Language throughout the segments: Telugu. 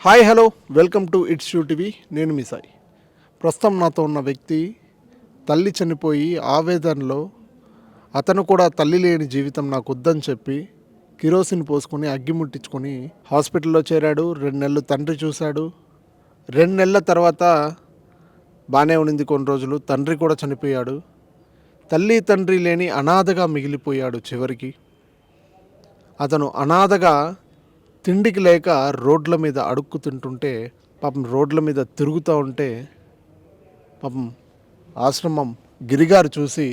Hi hello welcome to it's you TV. నేను మీ సాయి. ప్రస్తుతం నాతో ఉన్న వ్యక్తి తల్లి చనిపోయి ఆవేదనలో అతను కూడా తల్లి లేని జీవితం నాకు వద్దని చెప్పి కిరోసిన్ పోసుకొని అగ్గి ముట్టించుకొని హాస్పిటల్లో చేరాడు. 2 నెలలు తండ్రి చూశాడు. 2 నెలల తర్వాత బాగానే ఉండింది. కొన్ని రోజులు తండ్రి కూడా చనిపోయాడు. తల్లి తండ్రి లేని అనాథగా మిగిలిపోయాడు. చివరికి అతను అనాథగా తిండికి లేక రోడ్ల మీద అడుక్కు తింటుంటే పాపం రోడ్ల మీద తిరుగుతూ ఉంటే పాపం ఆశ్రమం గిరిగారు చూసి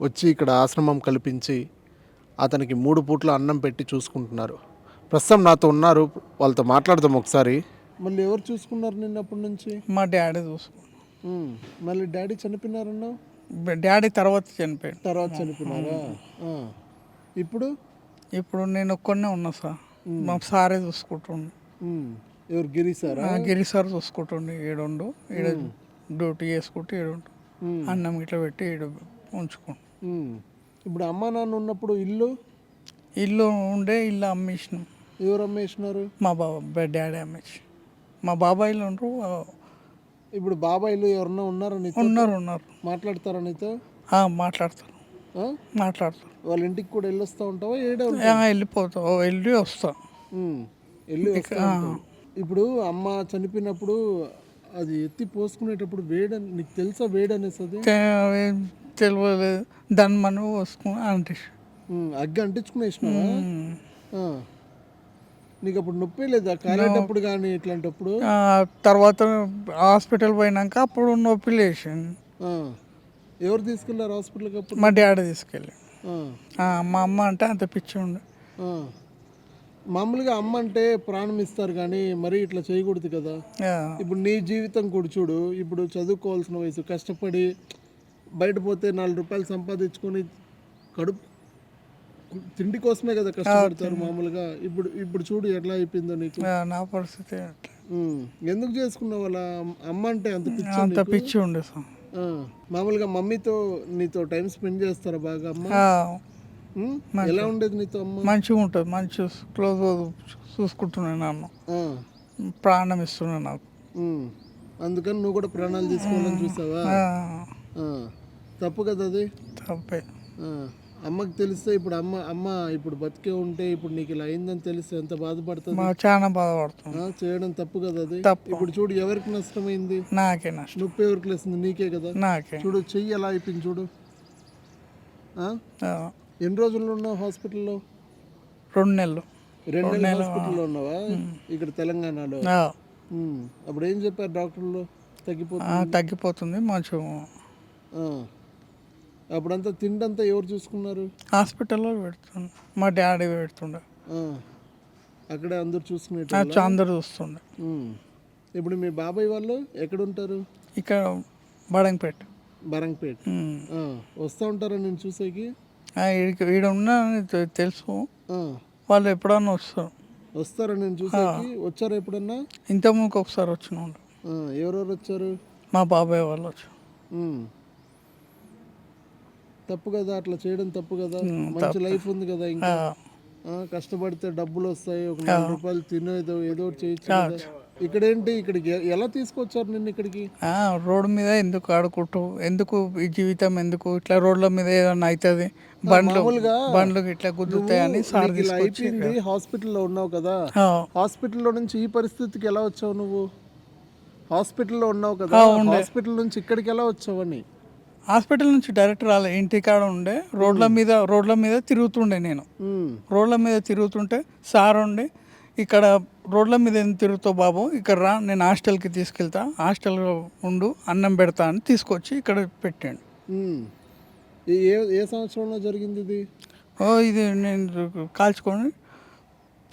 వచ్చి ఇక్కడ ఆశ్రమం కల్పించి అతనికి 3 పూట్ల అన్నం పెట్టి చూసుకుంటున్నారు. ప్రస్తుతం నాతో ఉన్నారు. వాళ్ళతో మాట్లాడదాం ఒకసారి. మళ్ళీ ఎవరు చూసుకున్నారు నిన్నప్పటి నుంచి? మా డాడీ చూసుకున్నాను. మళ్ళీ డాడీ చనిపోయినారన్నావు. డాడీ తర్వాత చనిపోయాడు. తర్వాత చనిపోయినారా? ఇప్పుడు ఇప్పుడు నేను ఒక్కనే ఉన్నా సార్. మా సారే చూసుకుంటుండే. ఎవరు? గిరి సారా? గిరి సార్ చూసుకుంటుండే. ఈడుండు, ఈడ డ్యూటీ చేసుకుంటూ ఈడుండు, అన్నం ఇట్లా పెట్టి ఈడ ఉంచుకుంటు. ఇప్పుడు అమ్మా నాన్న ఉన్నప్పుడు ఇల్లు ఉండే ఇల్లు అమ్మేసినాం. ఎవరు అమ్మేసినారు? మా డాడీ అమ్మేసి. మా బాబాయిలు ఉండరు. ఇప్పుడు బాబాయిలు ఎవరన్నా ఉన్నారా నీతో? ఉన్నారు. మాట్లాడతారా నీతో? మాట్లాడతారు. వాళ్ళ ఇంటికి కూడా వెళ్ళొస్తా ఉంటావా? వెళ్ళిపోతావు, వెళ్ళి వస్తా. వెళ్ళి ఇప్పుడు అమ్మ చనిపోయినప్పుడు అది ఎత్తి పోసుకునేటప్పుడు వేడని నీకు తెలుసా? వేడనేసి తెలియలేదు. దాన్ని మనం పోసుకుని అగ్గి అంటించుకునేసినావా? నీకు అప్పుడు నొప్పి లేదా కాలేటప్పుడు కానీ ఇట్లాంటప్పుడు? తర్వాత హాస్పిటల్ పోయినాక అప్పుడు నొప్పి లేచింది. ఎవరు తీసుకెళ్ళారు హాస్పిటల్కి అప్పుడు? మా డాడీ తీసుకెళ్ళి. మా అమ్మ అంటే అంత పిచ్చి ఉండే. మామూలుగా అమ్మ అంటే ప్రాణం ఇస్తారు కానీ మరీ ఇట్లా చేయకూడదు కదా. ఇప్పుడు నీ జీవితం కూడా చూడు. ఇప్పుడు చదువుకోవాల్సిన వయసు, కష్టపడి బయట పోతే 4 రూపాయలు సంపాదించుకొని కడుపు తిండి కోసమే కదా కష్టపడతారు మామూలుగా. ఇప్పుడు చూడు ఎట్లా అయిపోయిందో నీకు. నా పరిస్థితి ఎందుకు చేసుకున్నావు? వాళ్ళ అమ్మ అంటే అంత పిచ్చి ఉండే సార్. మామూలుగా మమ్మీతో నీతో టైం స్పెండ్ చేస్తారా బాగా? అమ్మ ఎలా ఉండేది నీతో? అమ్మ మంచిగా ఉంటుంది. మంచి క్లోజ్ చూసుకుంటున్నాను. నన్ను ప్రాణం ఇస్తున్నా నాకు. అందుకని నువ్వు కూడా ప్రాణాలు తీసుకోవాలని చూసావా? తప్పు కదా అది. తప్పే. అమ్మకి తెలిస్తే ఇప్పుడు అమ్మ ఇప్పుడు బతికే ఉంటే ఇప్పుడు నీకు ఇలా అయిందని తెలిస్తే ఎంత బాధపడుతుంది? చాలా బాధపడుతుంది. చేయడం తప్పు కదా అది. ఇప్పుడు చూడు ఎవరికి నష్టమైంది? నాకే నష్టం. నొప్పి ఎవరికి లేస్తుంది? నీకే కదా. నాకే. చూడు చెయ్యి ఎలా అయిపోయింది చూడు. ఎన్ని రోజుల్లో ఉన్నావు హాస్పిటల్లో? 2 నెలలు. 2 నెలలు హాస్పిటల్లో ఉన్నావా? ఇక్కడ తెలంగాణలో. అప్పుడు ఏం చెప్పారు డాక్టర్లు? తగ్గిపోతుంది మంచిగా. అప్పుడంతా తిండంతా ఎవరు చూసుకున్నారు? హాస్పిటల్లో పెడుతుండే. మా డాడీ పెడుతుండే. అక్కడే అందరు చూసుకునే అందరు చూస్తుండే. ఇప్పుడు మీ బాబాయ్ వాళ్ళు ఎక్కడ ఉంటారు? ఇక్కడ బరంగపేట. వస్తూ ఉంటారా నేను చూసేకి? ఈడ ఉన్నా తెలుసు. వాళ్ళు ఎప్పుడన్నా వస్తారా నేను చూసేకి? వచ్చారా ఎప్పుడన్నా? ఇంతకుముందుకు ఒకసారి వచ్చిన. ఎవరెవరు వచ్చారు? మా బాబాయ్ వాళ్ళు వచ్చారు. తప్పు కదా అట్లా చేయడం, తప్పు కదా. మంచి లైఫ్ ఉంది కదా, ఇంకా కష్టపడితే డబ్బులు వస్తాయి. ఒక 4 రూపాయలు తినేదో ఏదో చేయొచ్చు. ఇక్కడేంటి? ఇక్కడికి ఎలా తీసుకొచ్చారు నిన్ను ఇక్కడికి? రోడ్డు మీద ఎందుకు ఆడుకుంటూ, ఎందుకు ఈ జీవితం, ఎందుకు ఇట్లా రోడ్ల మీద ఏదన్నా అవుతుంది, బండ్లు ఇట్లా గుద్దుతాయని సార్ అయిపోయింది. హాస్పిటల్లో ఉన్నావు కదా, హాస్పిటల్లో నుంచి ఈ పరిస్థితికి ఎలా వచ్చావు నువ్వు? హాస్పిటల్లో ఉన్నావు కదా, హాస్పిటల్ నుంచి ఇక్కడికి ఎలా వచ్చావని? హాస్పిటల్ నుంచి డైరెక్ట్ రాలే, ఇంటికాడ ఉండే. రోడ్ల మీద తిరుగుతుండే నేను. రోడ్ల మీద తిరుగుతుంటే సార్ ఉండి, ఇక్కడ రోడ్ల మీద ఎందుకు తిరుగుతావు బాబు, ఇక్కడ రా, నేను హాస్టల్కి తీసుకెళ్తా, హాస్టల్లో ఉండు, అన్నం పెడతా అని తీసుకొచ్చి ఇక్కడ పెట్టాడు. ఏ సంవత్సరంలో జరిగింది ఇది? ఇది నేను కాల్చుకొని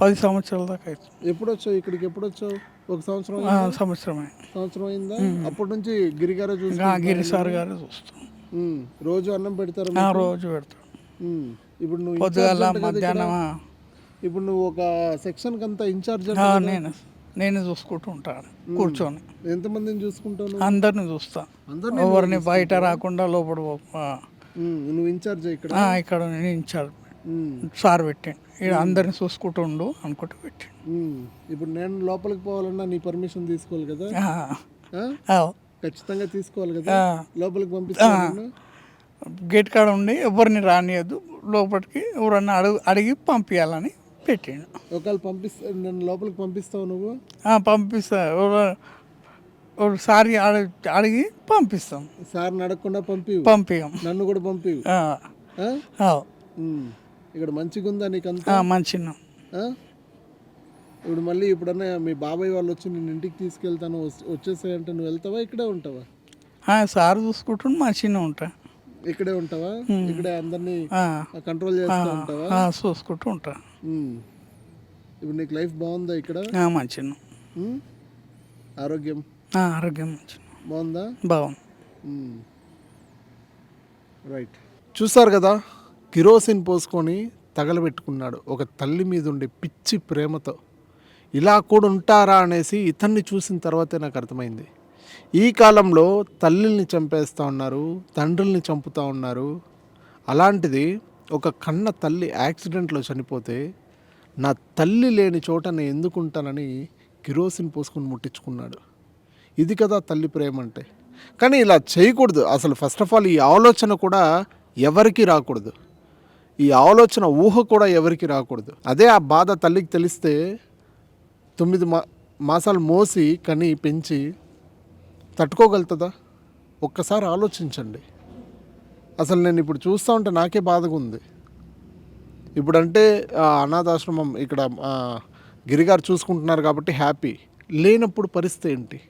10 సంవత్సరాల దాకా అవుతుంది. ఎప్పుడు వచ్చావు ఇక్కడికి? ఎప్పుడు వచ్చావు? ఒక సంవత్సరం అయిందా? అప్పటి నుంచి గిరి సార్ గారు చూస్తాం. రోజు అన్నం పెడతారు? రోజు పెడతారు. ఇప్పుడు నువ్వు పొద్దుగాల మధ్యాహ్నం. ఇప్పుడు నువ్వు ఒక సెక్షన్ కంతా ఇన్ఛార్జ్? నేను చూసుకుంటూ ఉంటాను కూర్చొని. ఎంతమందిని చూసుకుంటాను? అందరిని చూస్తా. ఎవరిని బయట రాకుండా లోపల. నువ్వు ఇన్ఛార్జ్ ఇక్కడ? ఇక్కడ నేను ఇన్ఛార్జ్. సార్ పెట్టాను ఈడ అందరిని చూసుకుంటుండు అనుకుంటూ పెట్టాను. ఇప్పుడు నేను లోపలికి పోవాలన్నా నీ పర్మిషన్ తీసుకోవాలి కదా? ఖచ్చితంగా తీసుకోవాలి కదా? లోపలికి పంపిస్తాను. గేట్ కాడ ఉండి ఎవరిని రానియద్దు, లోపలికి ఎవరన్నా అడిగి పంపించాలని పెట్టాను. ఒకవేళ నన్ను లోపలికి పంపిస్తావు నువ్వు? పంపిస్తా, ఒకసారి అడిగి పంపిస్తాం. సార్ని అడగకుండా పంపించాం. నన్ను కూడా పంపి. ఇక్కడ మంచిగా ఉందా నీకంతా? మంచిగా. ఇప్పుడు మళ్ళీ ఇప్పుడన్నా మీ బాబాయ్ వాళ్ళు వచ్చి నేను ఇంటికి తీసుకెళ్తాను వచ్చేసాయంటే నువ్వు వెళ్తావా ఇక్కడే ఉంటావా? సార్ చూసుకుంటుంటే మంచిగా ఉంటా. ఇక్కడే ఉంటావా? ఇక్కడే అందరినీ కంట్రోల్ చేస్తూ ఉంటావా? చూసుకుంటూ ఉంటా. ఇప్పుడు నీకు లైఫ్ బాగుందా ఇక్కడ? మంచిగా. ఆరోగ్యం మంచిగా బాగుందా? బాగుంది. రైట్, చూసారు కదా, కిరోసిన్ పోసుకొని తగలబెట్టుకున్నాడు ఒక తల్లి మీద ఉండే పిచ్చి ప్రేమతో. ఇలా కూడా ఉంటారా అనేసి ఇతన్ని చూసిన తర్వాతే నాకు అర్థమైంది. ఈ కాలంలో తల్లిని చంపేస్తూ ఉన్నారు, తండ్రుల్ని చంపుతూ ఉన్నారు. అలాంటిది ఒక కన్న తల్లి యాక్సిడెంట్లో చనిపోతే నా తల్లి లేని చోట నేను ఎందుకు ఉంటానని కిరోసిన్ పోసుకొని ముట్టించుకున్నాడు. ఇది కదా తల్లి ప్రేమ అంటే. కానీ ఇలా చేయకూడదు అసలు. ఫస్ట్ ఆఫ్ ఆల్ ఈ ఆలోచన కూడా ఎవరికి రాకూడదు, ఈ ఆలోచన ఊహ కూడా ఎవరికి రాకూడదు. అదే ఆ బాధ తల్లికి తెలిస్తే 9 మాసాలు మోసి కని పెంచి తట్టుకోగలుగుతుందా? ఒక్కసారి ఆలోచించండి. అసలు నేను ఇప్పుడు చూస్తూ ఉంటే నాకే బాధగా ఉంది. ఇప్పుడంటే అనాథాశ్రమం ఇక్కడ గిరిగారు చూసుకుంటున్నారు కాబట్టి హ్యాపీ. లేనప్పుడు పరిస్థితి ఏంటి?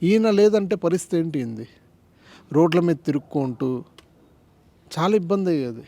ఈయన లేదంటే పరిస్థితి ఏంటి? రోడ్ల మీద తిరుక్కుంటూ చాలా ఇబ్బంది అయ్యేది.